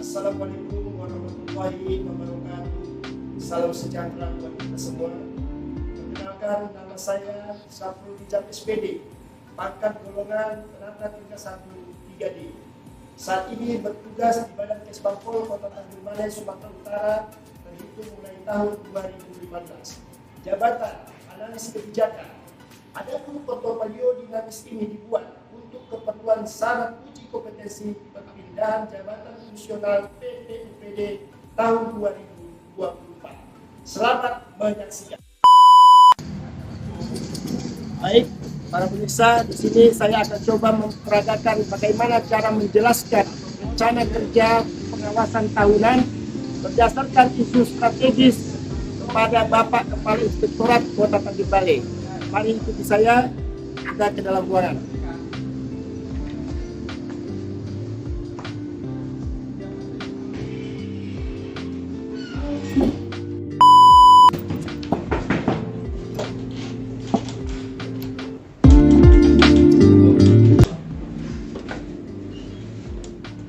Assalamualaikum warahmatullahi wabarakatuh. Salam sejahtera buat kita semua. Perkenalkan, nama saya Syafrul Hijab SPD, pangkat golongan penata tingkat 1 3D. Saat ini bertugas di Badan Kesbangpol Kota Tanjung Balai, Sumatera Utara, terhitung mulai tahun 2015. Jabatan Analis Kebijakan. Adapun portofolio dinamis ini dibuat untuk keperluan syarat uji kompetensi perpindahan jabatan fungsional PPUPD tahun 2024. Selamat menyaksikan. Baik, para pemirsa, di sini saya akan coba memperagakan bagaimana cara menjelaskan rencana kerja pengawasan tahunan berdasarkan isu strategis kepada Bapak Kepala Inspektorat Kota Tanjung Balai. Mari ikuti saya, kita ke dalam ruangan.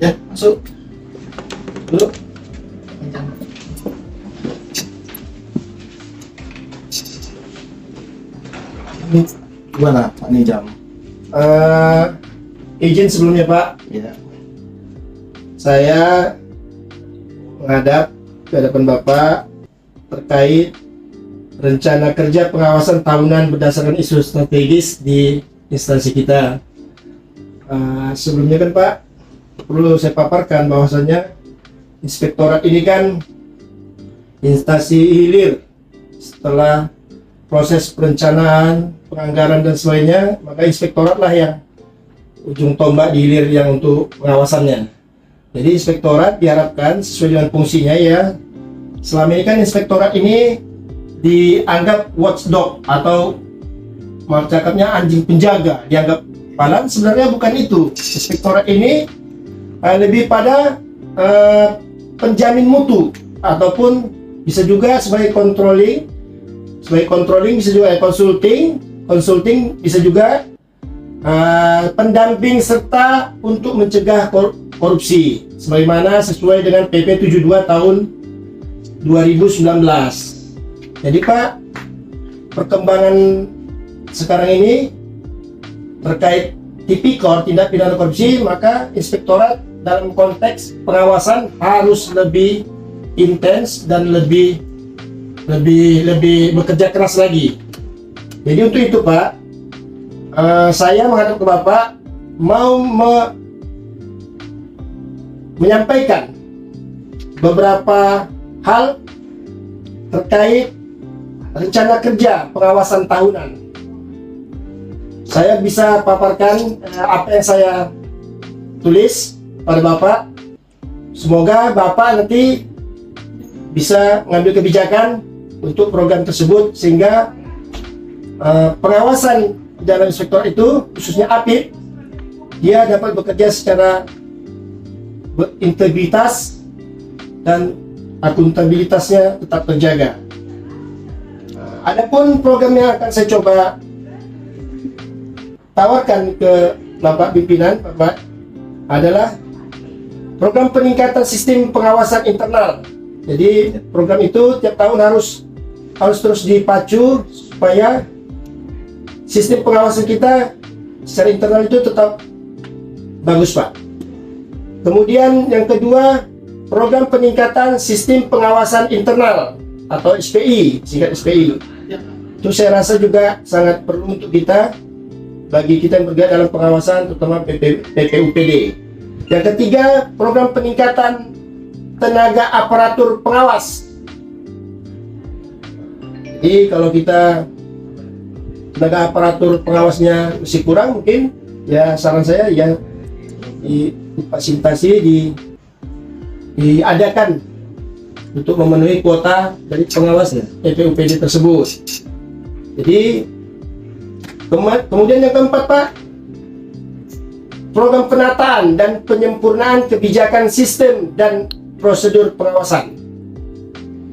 Ya, masuk. Duduk. Ini gimana Pak Nijam? Izin sebelumnya Pak, Ya, saya menghadap ke hadapan Bapak terkait rencana kerja pengawasan tahunan berdasarkan isu strategis di instansi kita. Sebelumnya kan Pak, perlu saya paparkan bahwasannya inspektorat ini kan instansi hilir setelah proses perencanaan, penganggaran dan sebagainya, maka inspektorat lah yang ujung tombak di hilir yang untuk pengawasannya. Jadi inspektorat diharapkan sesuai dengan fungsinya ya. Selama ini kan inspektorat ini dianggap watchdog atau mau cakapnya anjing penjaga, dianggap padahal sebenarnya bukan itu. Inspektorat ini lebih pada penjamin mutu ataupun bisa juga sebagai controlling bisa juga consulting bisa juga pendamping serta untuk mencegah korupsi sebagaimana sesuai dengan PP 72 tahun 2019. Jadi Pak, perkembangan sekarang ini terkait tipikor tindak pidana korupsi, maka inspektorat dalam konteks pengawasan harus lebih intens dan lebih bekerja keras lagi. Jadi untuk itu Pak, saya menghadap ke Bapak mau menyampaikan beberapa hal terkait rencana kerja pengawasan tahunan. Saya bisa paparkan apa yang saya tulis pada Bapak. Semoga Bapak nanti bisa mengambil kebijakan untuk program tersebut sehingga pengawasan dalam inspektorat itu khususnya APIP dia dapat bekerja secara berintegritas dan akuntabilitasnya tetap terjaga. Adapun program yang akan saya coba tawarkan ke Bapak pimpinan Bapak adalah program peningkatan sistem pengawasan internal. Jadi program itu tiap tahun harus terus dipacu supaya sistem pengawasan kita secara internal itu tetap bagus Pak. Kemudian yang kedua, program peningkatan sistem pengawasan internal atau SPI, singkat SPI. Itu saya rasa juga sangat perlu untuk kita, bagi kita yang bergerak dalam pengawasan terutama PPUPD. Yang ketiga, program peningkatan tenaga aparatur pengawas. Jadi kalau kita tenaga aparatur pengawasnya masih kurang, mungkin ya saran saya ya difasilitasi diadakan untuk memenuhi kuota dari pengawas PPUPD tersebut. Jadi kemudian yang keempat Pak, program penataan dan penyempurnaan kebijakan sistem dan prosedur pengawasan.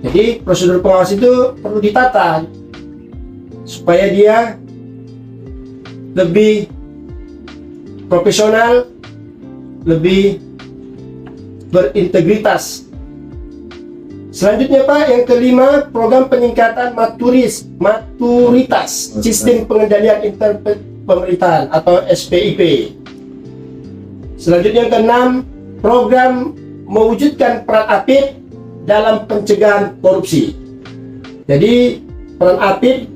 Jadi prosedur pengawas itu perlu ditata supaya dia lebih profesional, lebih berintegritas. Selanjutnya Pak, yang kelima, program peningkatan maturitas sistem pengendalian pemerintahan atau SPIP. Selanjutnya yang keenam, program mewujudkan peran APIP dalam pencegahan korupsi. Jadi peran APIP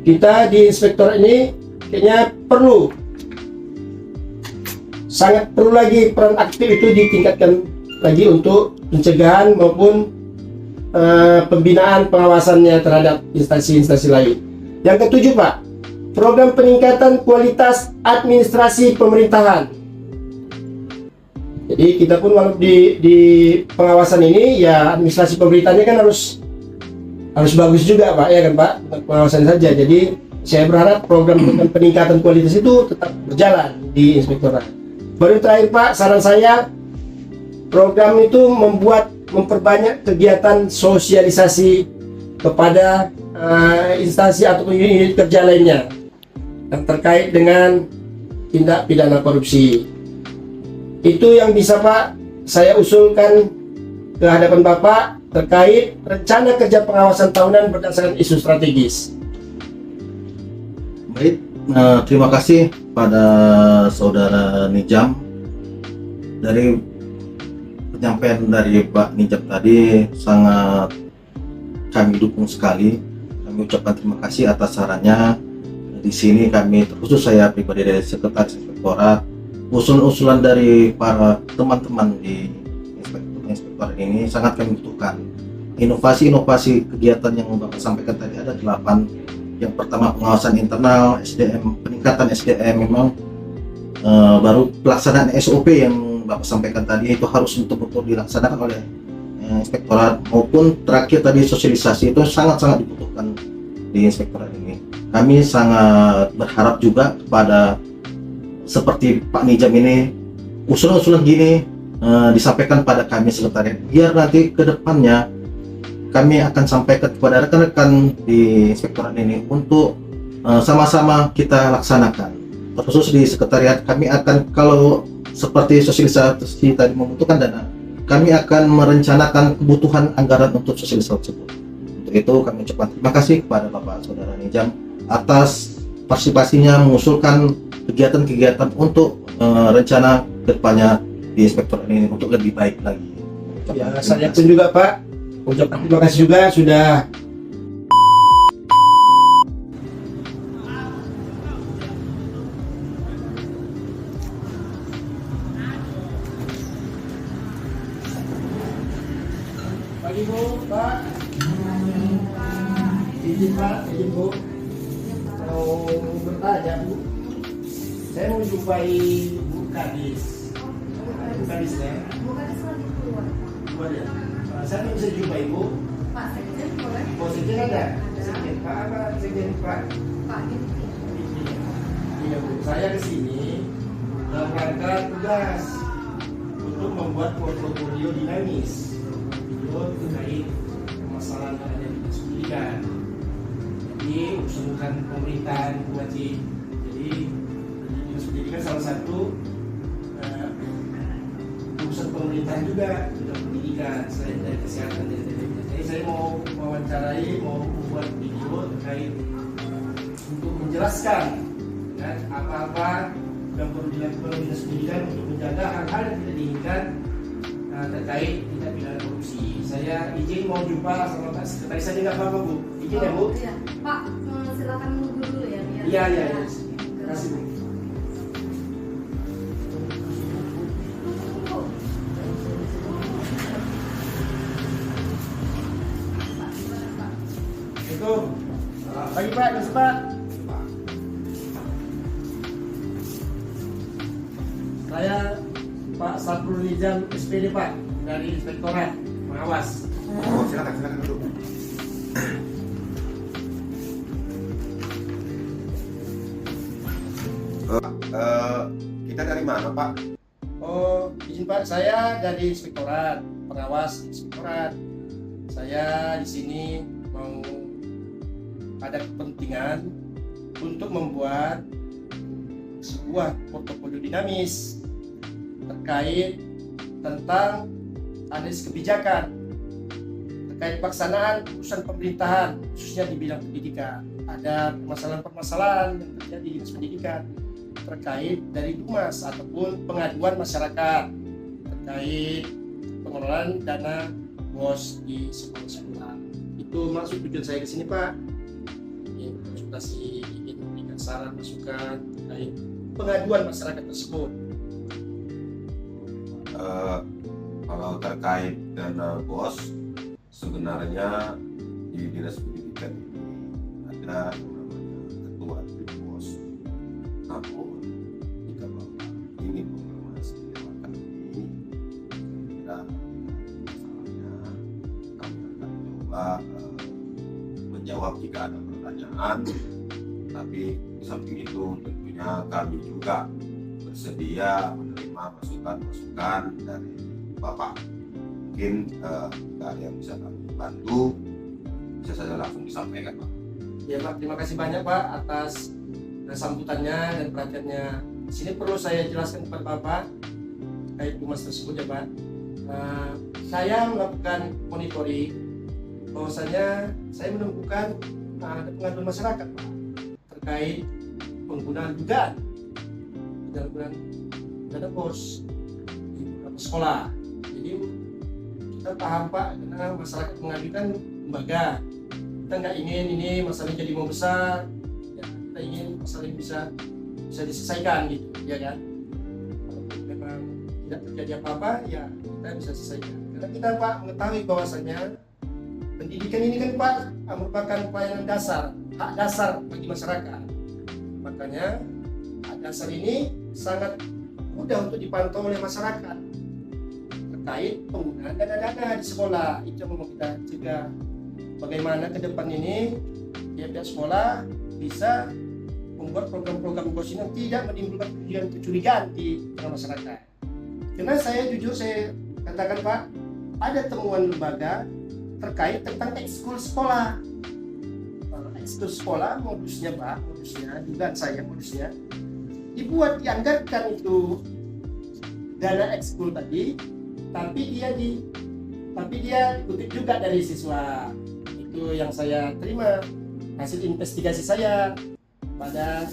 kita di inspektor ini kayaknya sangat perlu lagi peran aktif itu ditingkatkan lagi untuk pencegahan maupun pembinaan pengawasannya terhadap instansi-instansi lain. Yang ketujuh Pak, program peningkatan kualitas administrasi pemerintahan. Jadi kita pun walaupun di pengawasan ini ya administrasi pemerintahnya kan harus bagus juga Pak, ya kan Pak, bukan pengawasan saja. Jadi saya berharap program peningkatan kualitas itu tetap berjalan di inspektorat. Baru terakhir Pak, saran saya program itu memperbanyak kegiatan sosialisasi kepada instansi atau unit kerja lainnya yang terkait dengan tindak pidana korupsi. Itu yang bisa Pak saya usulkan ke hadapan Bapak terkait rencana kerja pengawasan tahunan berdasarkan isu strategis. Baik, terima kasih pada Saudara Nijam. Dari penyampaian dari Pak Nijam tadi sangat kami dukung sekali. Kami ucapkan terima kasih atas sarannya. Di sini kami, terkhusus saya pribadi dari Sekretaris Inspektorat, usulan-usulan dari para teman-teman di inspektor ini sangat kami butuhkan. Inovasi-inovasi kegiatan yang Bapak sampaikan tadi ada 8. Yang pertama pengawasan internal, SDM, peningkatan SDM memang baru pelaksanaan SOP yang Bapak sampaikan tadi itu harus betul-betul dilaksanakan oleh inspektorat, maupun terakhir tadi sosialisasi itu sangat-sangat dibutuhkan di inspektorat ini. Kami sangat berharap juga kepada seperti Pak Nijam ini, usulan-usulan gini disampaikan pada kami sekretariat, biar nanti ke depannya kami akan sampaikan kepada rekan-rekan di inspektorat ini untuk sama-sama kita laksanakan. Terkhusus di sekretariat kami akan, kalau seperti sosialisasi tadi membutuhkan dana, kami akan merencanakan kebutuhan anggaran untuk sosialisasi tersebut. Untuk itu kami ucapkan terima kasih kepada Bapak Saudara Nijam atas partisipasinya mengusulkan kegiatan-kegiatan untuk rencana kedepannya di inspektorat ini untuk lebih baik lagi. Ya, saya pun juga Pak ucapkan terima kasih juga sudah pagi Bu, Pak. Izin Pak, izin Bu. Mau bertanya Bu, saya mau jumpai Bu Kadis. Bu Kadis ya? Bu Kadis lagi keluar. Keluar ya? Saya bisa jumpa Ibu. Pak Sekjen boleh? Oh, Sekjen ada? Ada. Sekjen Pak apa? Sekjen Pak? Pak Genti. Iya Bu, saya kesini dalam rangka tugas untuk membuat portofolio dinamis terkait permasalahan yang ada di dinas pendidikan. Jadi urusan pemerintahan wajib. Jadi di dinas pendidikan salah satu urusan pemerintahan juga tentang pendidikan selain dari kesehatan dan lain-lain. Jadi saya mau mewawancarai, mau membuat video terkait untuk menjelaskan dan apa-apa yang perlu dilakukan oleh dinas pendidikan untuk menjaga hal-hal yang tidak diinginkan terkait tindak pidana korupsi. Saya izin mau jumpa sama Pak Sekretaris saja nggak apa-apa Bu? Izin ya Bu? Iya. Pak, silakan menunggu dulu ya. Biar Iya. kita- Terima kasih Bu. Itu pagi Pak, jam Pak. Saya Pak Saprul Nijam SPD Pak dari Inspektorat Pengawas. Oh, silakan duduk. Kita dari mana, Pak? Oh, izin Pak, saya dari Inspektorat Pengawas Inspektorat. Saya di sini mau ada kepentingan untuk membuat sebuah portofolio dinamis terkait tentang analisis kebijakan terkait pelaksanaan urusan pemerintahan khususnya di bidang pendidikan. Ada permasalahan-permasalahan yang terjadi di dinas pendidikan terkait dari Dumas ataupun pengaduan masyarakat terkait pengelolaan dana BOS di sekolah-sekolah. Itu maksud tujuan saya ke sini, Pak. Ingin konsultasi, ingin memberikan saran, masukan terkait pengaduan masyarakat tersebut. Kalau terkait dana BOS, sebenarnya di dinas pendidikan ini ada yang namanya ketua BOS. Namun jika Bapak ingin menginformasi lewat kami, kira masalahnya kami akan coba menjawab jika ada pertanyaan. Tapi di samping itu tentunya kami juga bersedia menerima masukan-masukan dari Bapak. Mungkin jika ada yang bisa kami bantu, bisa saja langsung disampaikan, Pak. Ya, Pak, terima kasih banyak, Pak, atas sambutannya dan perhatiannya. Di sini perlu saya jelaskan kepada Bapak terkait Dumas tersebut, ya, Pak. Saya melakukan monitoring, bahwasanya saya menemukan ada pengaduan masyarakat, Pak, terkait penggunaan dugaan dana BOS di beberapa sekolah. Jadi kita paham, Pak, karena masyarakat mengadukan lembaga. Kita nggak ingin ini masalahnya jadi mau besar, ya, kita ingin masalah ini bisa diselesaikan gitu, ya kan? Kalau memang tidak terjadi apa-apa, ya kita bisa selesaikan. Karena kita, Pak, mengetahui bahwasanya pendidikan ini kan, Pak, merupakan pelayanan dasar, hak dasar bagi masyarakat. Makanya hak dasar ini sangat mudah untuk dipantau oleh masyarakat terkait penggunaan dana-dana di sekolah. Itu yang mau kita cegah. Bagaimana ke depan ini pihak sekolah bisa membuat program-program BOS yang tidak menimbulkan kecurigaan di tengah masyarakat. Karena saya jujur saya katakan, Pak, ada temuan lembaga terkait tentang ekskul sekolah. Ekskul sekolah modusnya, Pak, dugaan saya modusnya dibuat, dianggarkan itu dana ekskul tadi, tapi dia dikutip juga dari siswa. Itu yang saya terima hasil investigasi saya pada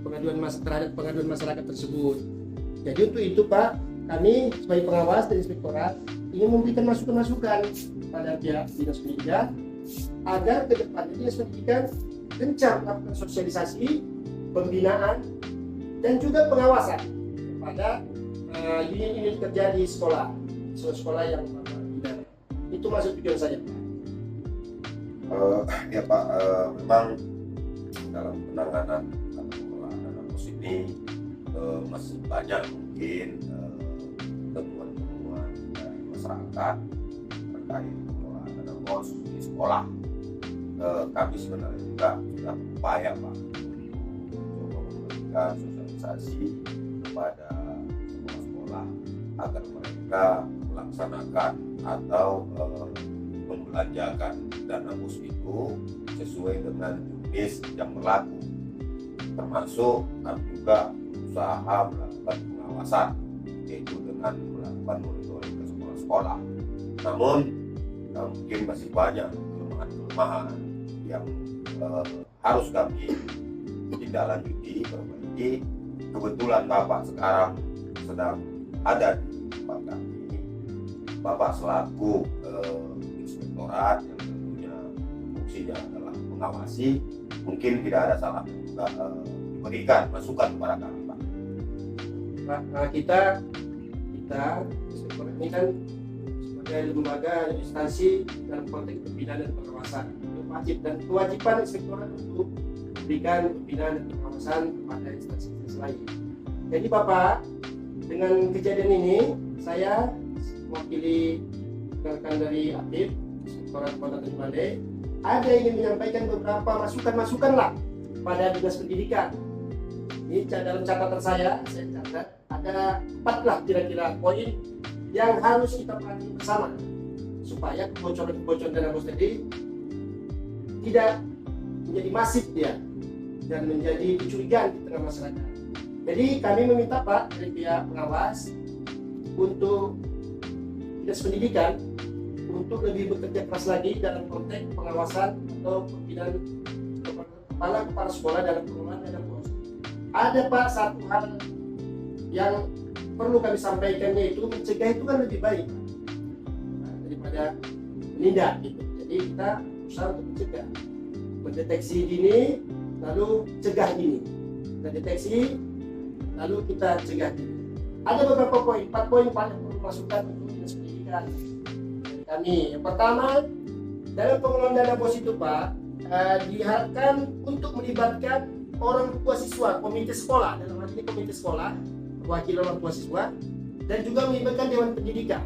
terhadap pengaduan masyarakat tersebut. Jadi untuk itu, Pak, kami sebagai pengawas dari inspektorat ingin memberikan masukan-masukan pada pihak dinas pendidikan agar ke depan dinas pendidikan gencar melakukan sosialisasi, pembinaan, dan juga pengawasan kepada unit-unit kerja di sekolah yang pidana. Itu maksud tujuan saya, Pak. Ya, Pak, memang dalam penanganan atau pengelolaan dana BOS ini masih banyak mungkin temuan-temuan dari masyarakat terkait pengelolaan dana BOS di sekolah. Kami sebenarnya juga sudah berupaya, Pak, untuk coba memberikan sosialisasi kepada sekolah-sekolah agar mereka melaksanakan atau membelanjakan dana BOS itu sesuai dengan juknis yang berlaku. Termasuk kami juga berusaha melakukan pengawasan, yaitu dengan melakukan monitoring ke sekolah-sekolah. Namun mungkin masih banyak kelemahan-kelemahan yang harus kami tindaklanjuti, perbaiki. Kebetulan Bapak sekarang sedang ada di tempat kami. Bapak selaku inspektorat yang tentunya fungsinya adalah mengawasi, mungkin tidak ada salahnya juga diberikan masukan kepada kami, Pak. Pak, kita inspektorat ini kan sebagai lembaga instansi dalam konteks pembinaan dan pengawasan. Wajib dan kewajiban inspektorat untuk memberikan pembinaan dan pengawasan kepada instansi lain. Jadi, Bapak, dengan kejadian ini saya mewakili rekan dari Aktif Inspektorat Kota Tanjung Balai ada yang ingin menyampaikan beberapa masukan lah pada dinas pendidikan. Ini dalam catatan saya catat ada 4 lah kira-kira poin yang harus kita perhatikan bersama supaya kebocoran dana BOS tadi tidak menjadi masif dia dan menjadi kecurigaan di tengah masyarakat. Jadi kami meminta Pak dari pihak pengawas untuk dinas pendidikan untuk lebih bekerja keras lagi dalam konteks pengawasan atau pembinaan kepala sekolah dalam pengelolaan dana BOS. Ada Pak satu hal yang perlu kami sampaikan, yaitu mencegah itu kan lebih baik daripada menindak gitu. Jadi kita berusaha untuk mencegah, mendeteksi dini lalu cegah dini, mendeteksi lalu kita cegah dini. Ada beberapa poin, 4 poin Pak yang perlu masukan untuk dinas pendidikan dari kami. Yang pertama, dalam pengelolaan dana BOS itu Pak, diharapkan untuk melibatkan orang tua siswa, komite sekolah, dalam hal ini komite sekolah, perwakilan orang tua siswa, dan juga melibatkan dewan pendidikan.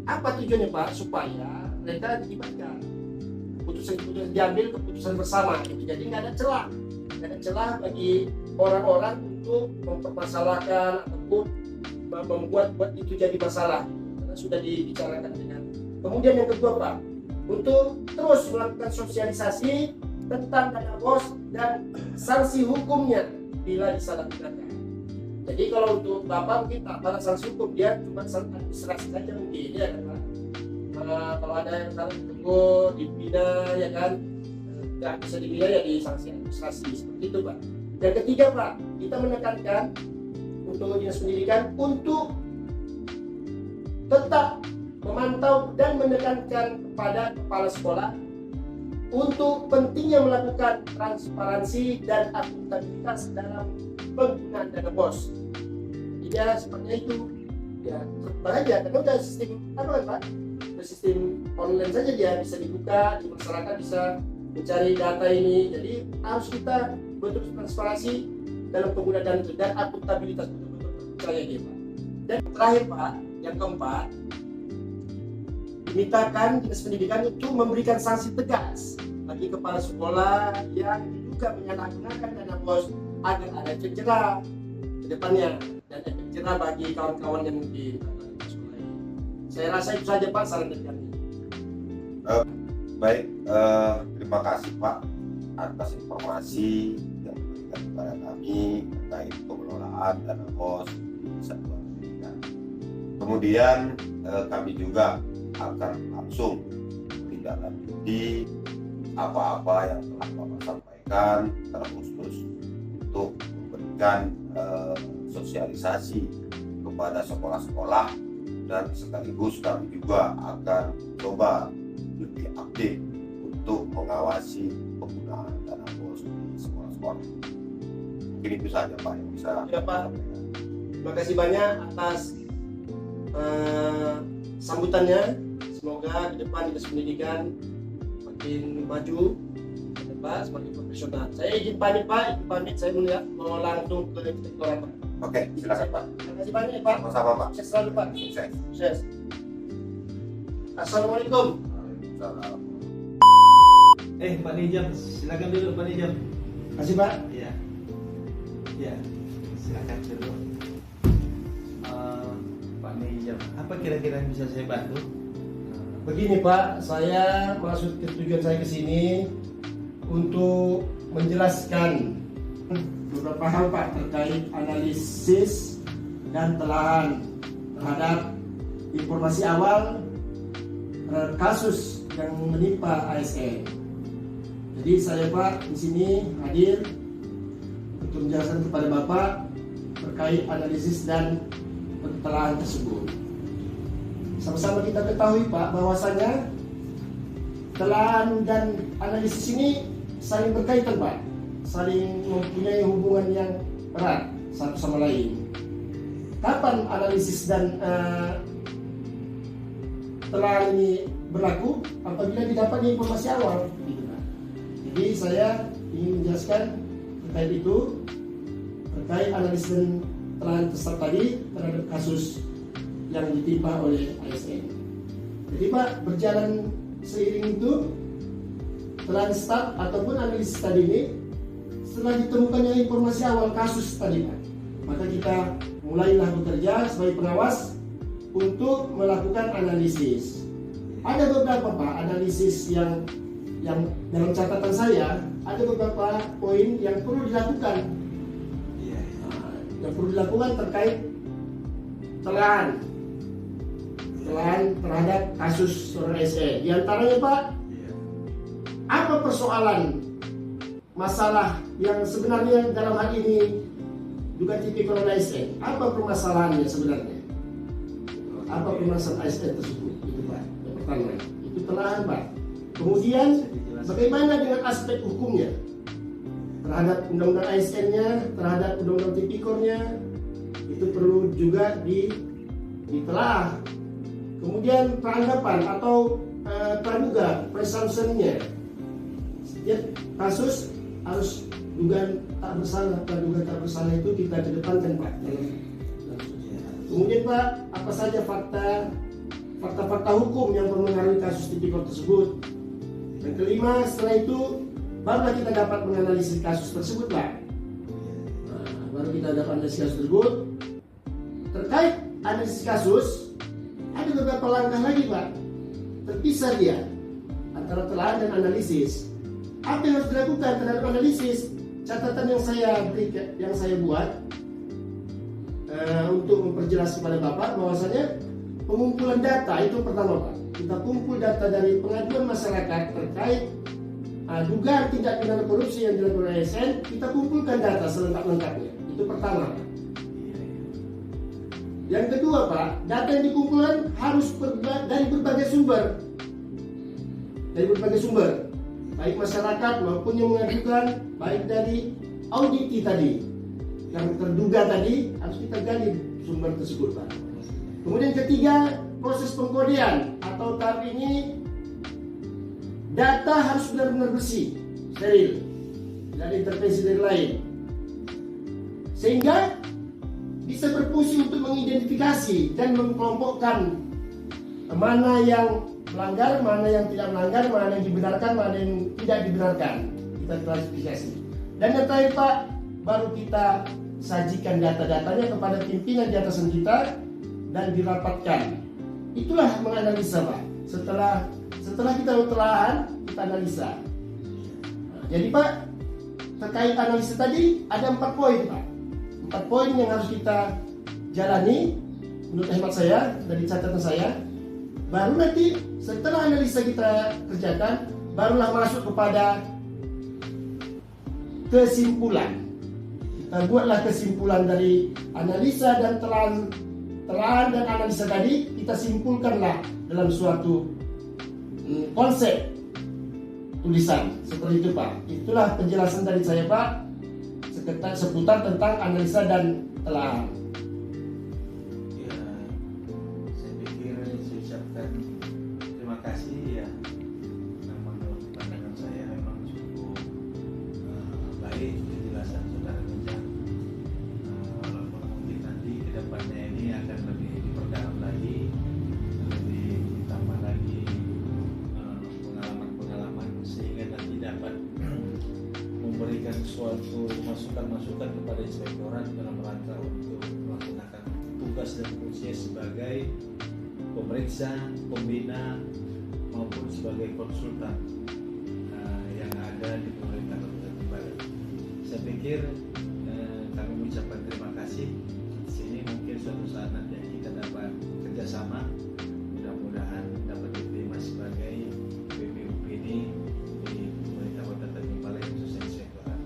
Apa tujuannya Pak? Supaya mereka dilibatkan, keputusan diambil keputusan bersama gitu. Jadi nggak ada celah bagi orang-orang untuk mempermasalahkan ataupun membuat itu jadi masalah, karena sudah dibicarakan dengan. Kemudian yang kedua Pak, untuk terus melakukan sosialisasi tentang dana BOS dan sanksi hukumnya bila disalahgunakan. Jadi kalau untuk Bapak mungkin tak pada sanksi hukum, dia cuma sanksi administrasi saja mungkin ya kan Pak. Kalau ada yang salah ditegur, dibina ya kan, nggak bisa dibina ya di sanksi administrasi seperti itu Pak. Yang ketiga Pak, kita menekankan untuk dinas pendidikan untuk tetap memantau dan menekankan kepada kepala sekolah untuk pentingnya melakukan transparansi dan akuntabilitas dalam penggunaan dana BOS. Ya sepertinya itu ya bahaya karena udah sistem apa kan Pak? Udah sistem online saja, dia bisa dibuka, di masyarakat bisa mencari data ini. Jadi harus kita betul transparansi dalam penggunaan dana itu dan akuntabilitas betul-betul percaya dia Pak. Dan terakhir Pak, yang keempat, dimintakan dinas pendidikan itu memberikan sanksi tegas bagi kepala sekolah yang diduga menyalahgunakan dana BOS agar ada efek jerah ke depannya dan efek jerah bagi kawan-kawan yang mungkin sekolah ini. Saya rasa itu saja Pak saran dari kami. Baik, terima kasih Pak atas informasi yang diberikan kepada kami terkait pengelolaan dana BOS di satuan pendidikan. Kemudian kami juga akan langsung menindaklanjuti apa-apa yang telah Bapak sampaikan, terkhusus untuk memberikan sosialisasi kepada sekolah-sekolah, dan sekaligus kami juga akan coba lebih aktif untuk mengawasi penggunaan dana BOS di sekolah-sekolah. Mungkin itu saja Pak yang bisa ya, Pak. Terima kasih banyak atas sambutannya. Semoga ke depan dinas pendidikan makin maju ke depan semakin profesional. Saya izin pamit Pak, saya mau langsung ke inspektorat Pak. Oke, silakan Pak. Terima kasih banyak ya Pak. Sama-sama Pak. Sukses selalu Pak. Sukses. Assalamualaikum. Waalaikumsalam. Pak Nijam, silakan dulu Pak Nijam. Terima kasih Pak. Iya. Iya. Silakan dulu. Pak Nijam, apa kira-kira yang bisa saya bantu? Begini Pak, saya maksud tujuan saya ke sini untuk menjelaskan beberapa hal Pak terkait analisis dan telahan terhadap informasi awal kasus yang menimpa ASN. Jadi saya Pak di sini hadir untuk menjelaskan kepada Bapak terkait analisis dan telahan tersebut. Sama-sama kita ketahui Pak bahwasanya telahan dan analisis ini saling berkaitan Pak, saling mempunyai hubungan yang erat satu sama lain. Kapan analisis dan telahan ini berlaku? Apabila didapatnya informasi awal, gitu Pak. Jadi saya ingin menjelaskan terkait itu, terkait analisis dan telahan tadi terhadap kasus yang ditimpa oleh ASN. Jadi Pak, berjalan seiring itu telahan start ataupun analisis tadi ini, setelah ditemukannya informasi awal kasus tadi Pak, maka kita mulailah bekerja sebagai pengawas untuk melakukan analisis. Ada beberapa Pak analisis yang yang dalam catatan saya ada beberapa poin yang perlu dilakukan. Yang perlu dilakukan terkait telahan terhadap kasus saudara SE. Di antaranya Pak, apa persoalan masalah yang sebenarnya dalam hal ini juga tipikor ASN? Apa permasalahannya sebenarnya? Apa permasalahan ASN tersebut? Itu Pak, yang pertama. Itu telahan Pak. Kemudian bagaimana dengan aspek hukumnya terhadap undang-undang ASN-nya, terhadap undang-undang tipikornya, itu perlu juga ditelah. Kemudian peranggapan atau praduga, presumption-nya. Setiap kasus harus dugaan tak bersalah, praduga tak bersalah itu kita kedepankan Pak. Kemudian Pak, apa saja fakta hukum yang mempengaruhi kasus tipikor tersebut. Yang kelima, setelah itu barulah kita dapat menganalisis kasus tersebut Pak. Baru kita dapat analisis kasus tersebut. Terkait analisis kasus, ada beberapa langkah lagi Pak. Terpisah dia antara telahan dan analisis. Apa yang harus dilakukan terhadap analisis? Catatan yang saya buat untuk memperjelas kepada Bapak bahwasanya pengumpulan data itu pertama Pak. Kita kumpul data dari pengaduan masyarakat terkait dugaan tindak pidana korupsi yang dilakukan oleh ASN. Kita kumpulkan data selengkap-lengkapnya. Itu pertama Pak. Yang kedua Pak, data yang dikumpulkan harus dari berbagai sumber. Dari berbagai sumber, baik masyarakat maupun yang mengadukan, baik dari auditi tadi, yang terduga tadi harus kita gali sumber tersebut Pak. Kemudian ketiga, proses pengkodean atau tahap ini data harus benar-benar bersih, steril, tidak ada intervensi dari lain, sehingga bisa berfungsi untuk mengidentifikasi dan mengkelompokkan mana yang melanggar, mana yang tidak melanggar, mana yang dibenarkan, mana yang tidak dibenarkan. Kita klasifikasi. Dan yang terakhir Pak, baru kita sajikan data-datanya kepada pimpinan di atasan kita dan dirapatkan. Itulah menganalisa Pak. Setelah kita telahan, kita analisa. Jadi Pak, terkait analisa tadi ada 4 poin Pak. 4 poin yang harus kita jalani menurut hemat saya, dari catatan saya. Baru nanti setelah analisa kita kerjakan, barulah masuk kepada kesimpulan. Kita buatlah kesimpulan dari analisa dan telahan dan analisa tadi, kita simpulkanlah dalam suatu konsep tulisan seperti itu Pak. Itulah penjelasan dari saya Pak seputar tentang analisa dan telahan. Ya, saya pikir saya ucapkan terima kasih ya. Menurut pandangan saya memang cukup baik penjelasan saudara Nijam. Walaupun mungkin nanti ke depannya ini akan lebih diperdalam lagi, lebih ditambah lagi pengalaman-pengalaman sehingga nanti dapat memberikan suatu masukan-masukan kepada inspektorat dalam rangka untuk melaksanakan tugas dan fungsinya sebagai pemeriksa, pembina maupun sebagai konsultan yang ada di pemerintah Kabupaten Bali. Saya pikir kami mengucapkan terima kasih. Di sini mungkin suatu saat nanti kita dapat kerjasama, mudah-mudahan dapat diterima sebagai BPUPD di pemerintah Kabupaten Bali khususnya inspektorat.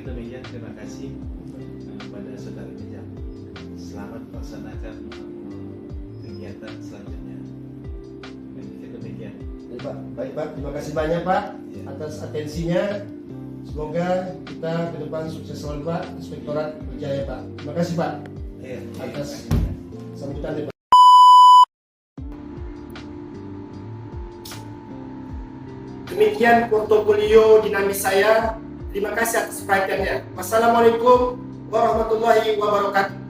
Demikian terima kasih kepada saudara Nijam. Selamat melaksanakan kegiatan selanjutnya. Demikian. Baik Pak, terima kasih banyak Pak atas atensinya. Semoga kita ke depan sukses selalu Pak, inspektorat berjaya Pak. Terima kasih Pak atas sambutannya Pak. Demikian portofolio dinamis saya. Terima kasih atas perhatiannya. Wassalamualaikum warahmatullahi wabarakatuh.